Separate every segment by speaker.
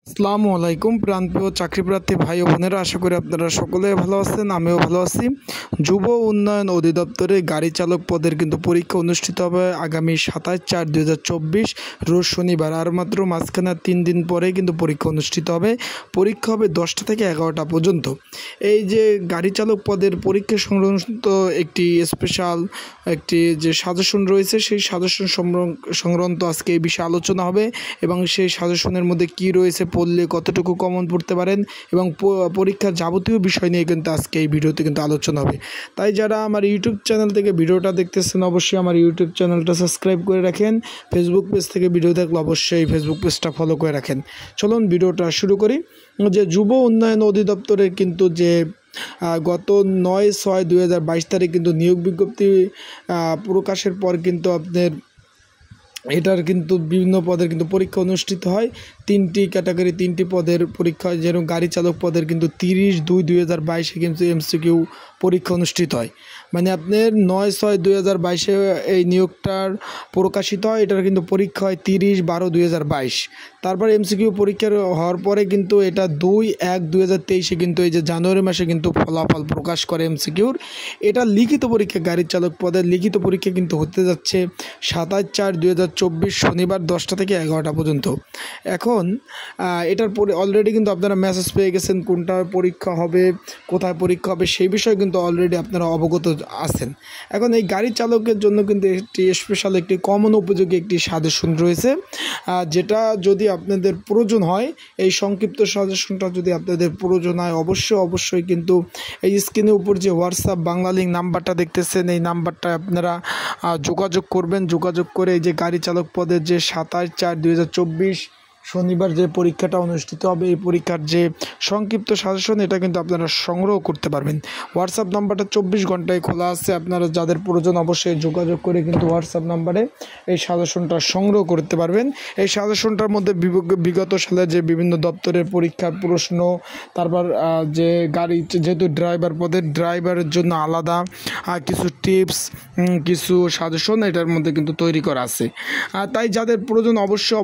Speaker 1: আসসালামু আলাইকুম প্রাণপ্রিয় চাকরিপ্রার্থী ভাই ও বোনেরা, আশা করি আপনারা সকলে ভালো আছেন। আমিও ভালো আছি। যুব উন্নয়ন অধিদপ্তরে গাড়ি চালক পদের কিন্তু পরীক্ষা অনুষ্ঠিত হবে আগামী 27/4/2024 রোজ শনিবার। আর মাত্র মাঝখানে 3 দিন পরে কিন্তু পরীক্ষা অনুষ্ঠিত হবে। পরীক্ষা হবে 10টা থেকে 11টা পর্যন্ত। এই যে গাড়ি চালক পদের পরীক্ষা সংক্রান্ত একটি স্পেশাল একটি যে সাজেশন রয়েছে, সেই সাজেশন সংক্রান্ত আজকে এই বিষয়ে আলোচনা হবে এবং সেই সাজেশনের মধ্যে কি রয়েছে, পড়লে কতটুকু কমন পড়তে পারেন এবং পরীক্ষার যাবতীয় বিষয় নিয়ে কিন্তু আজকে এই ভিডিওতে কিন্তু আলোচনা হবে। তাই যারা আমার ইউটিউব চ্যানেল থেকে ভিডিওটা দেখতেছেন, অবশ্যই আমার ইউটিউব চ্যানেলটা সাবস্ক্রাইব করে রাখেন। ফেসবুক পেজ থেকে ভিডিও দেখলে অবশ্যই ফেসবুক পেজটা ফলো করে রাখেন। চলুন ভিডিওটা শুরু করি। যে যুব উন্নয়ন অধিদপ্তরের কিন্তু যে গত 9/6/2022 তারিখ কিন্তু নিয়োগ বিজ্ঞপ্তি প্রকাশের পর কিন্তু আপনার এটার কিন্তু বিভিন্ন পদের কিন্তু পরীক্ষা অনুষ্ঠিত হয়। 3টি ক্যাটাগরি 3টি পদের পরীক্ষা, যেরকম গাড়ি চালক পদের কিন্তু 30/2/2022 কিন্তু MCQ পরীক্ষা অনুষ্ঠিত হয়। মানে আপনার 9/6/2022 এই নিয়োগটার প্রকাশিত হয়, এটার কিন্তু পরীক্ষা হয় 30/12/2022। তারপর MCQ পরীক্ষার হওয়ার পরে কিন্তু এটা 2/1/2023 কিন্তু এই যে জানুয়ারি মাসে কিন্তু ফলাফল প্রকাশ করে MCQর। এটা লিখিত পরীক্ষা, গাড়ি চালক পদের লিখিত পরীক্ষা কিন্তু হতে যাচ্ছে 27/4/2024 শনিবার 10টা থেকে 11টা পর্যন্ত। এখন এটার পরে অলরেডি কিন্তু আপনারা মেসেজ পেয়ে গেছেন কোনটার পরীক্ষা হবে, কোথায় পরীক্ষা হবে, সেই বিষয়ে কিন্তু অলরেডি আপনারা অবগত আছেন। এখন এই গাড়ি চালকের জন্য কিন্তু একটি স্পেশাল একটি কমন উপযোগী একটি সাজেশন রয়েছে, যেটা যদি আপনাদের প্রয়োজন হয়, এই সংক্ষিপ্ত সাজেশনটা যদি আপনাদের প্রয়োজন হয়, অবশ্যই কিন্তু এই স্ক্রিনের উপর যে হোয়াটসঅ্যাপ বাংলা লিঙ্ক নাম্বারটা দেখতেছেন, এই নাম্বারটা আপনারা যোগাযোগ করবেন। যোগাযোগ করে এই যে গাড়ি চালক পদের যে 27/4/2024 শনিবার যে পরীক্ষাটা অনুষ্ঠিত হবে, এই পরীক্ষার যে সংক্ষিপ্ত সাজেশন, এটা কিন্তু আপনারা সংগ্রহ করতে পারবেন। হোয়াটসঅ্যাপ নাম্বারটা 24 ঘন্টায় খোলা আছে। আপনারা যাদের প্রয়োজন অবশ্যই যোগাযোগ করে কিন্তু হোয়াটসঅ্যাপ নাম্বারে এই সাজেশনটা সংগ্রহ করতে পারবেন। এই সাজেশনটার মধ্যে বিগত সালে যে বিভিন্ন দপ্তরের পরীক্ষার প্রশ্ন, তারপর যে গাড়ি যেহেতু ড্রাইভার পদের ড্রাইভারের জন্য আলাদা কিছু টিপস, কিছু সাজেশন এটার মধ্যে কিন্তু তৈরি করা আছে। তাই যাদের প্রয়োজন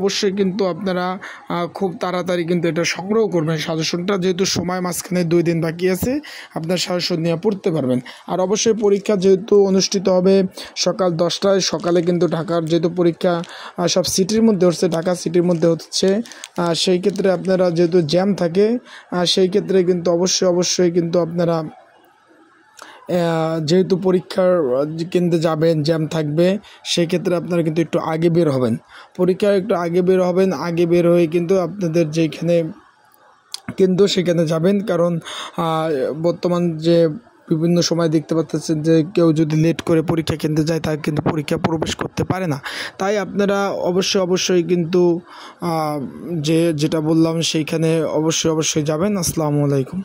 Speaker 1: অবশ্যই কিন্তু আপনারা খুব তাড়াতাড়ি কিন্তু এটা সংগ্রহ করবেন সাজেশনটা, যেহেতু সময় মাঝখানে 2 দিন বাকি আছে, আপনার সাজেশন নিয়ে পড়তে পারবেন। আর অবশ্যই পরীক্ষা যেহেতু অনুষ্ঠিত হবে সকাল 10টায়, সকালে কিন্তু ঢাকার যেহেতু পরীক্ষা সব সিটির মধ্যে হচ্ছে, ঢাকা সিটির মধ্যে হচ্ছে, সেই ক্ষেত্রে আপনারা যেহেতু জ্যাম থাকে, সেই ক্ষেত্রে কিন্তু অবশ্যই কিন্তু আপনারা যেহেতু পরীক্ষার কেন্দ্রে যাবেন, জ্যাম থাকবে, সেই ক্ষেত্রে আপনারা কিন্তু একটু আগে বের হবেন। পরীক্ষা একটু আগে বের হবেন, আগে বের হয়ে কিন্তু আপনাদের যেখানে কেন্দ্র সেখানে যাবেন। কারণ বর্তমান যে বিভিন্ন সময় দেখতে পাচ্ছেন যে কেউ যদি লেট করে পরীক্ষা কেন্দ্রে যায়, তাকে কিন্তু পরীক্ষা প্রবেশ করতে পারে না। তাই আপনারা অবশ্যই কিন্তু যেটা বললাম সেইখানে অবশ্যই যাবেন। আসসালামু আলাইকুম।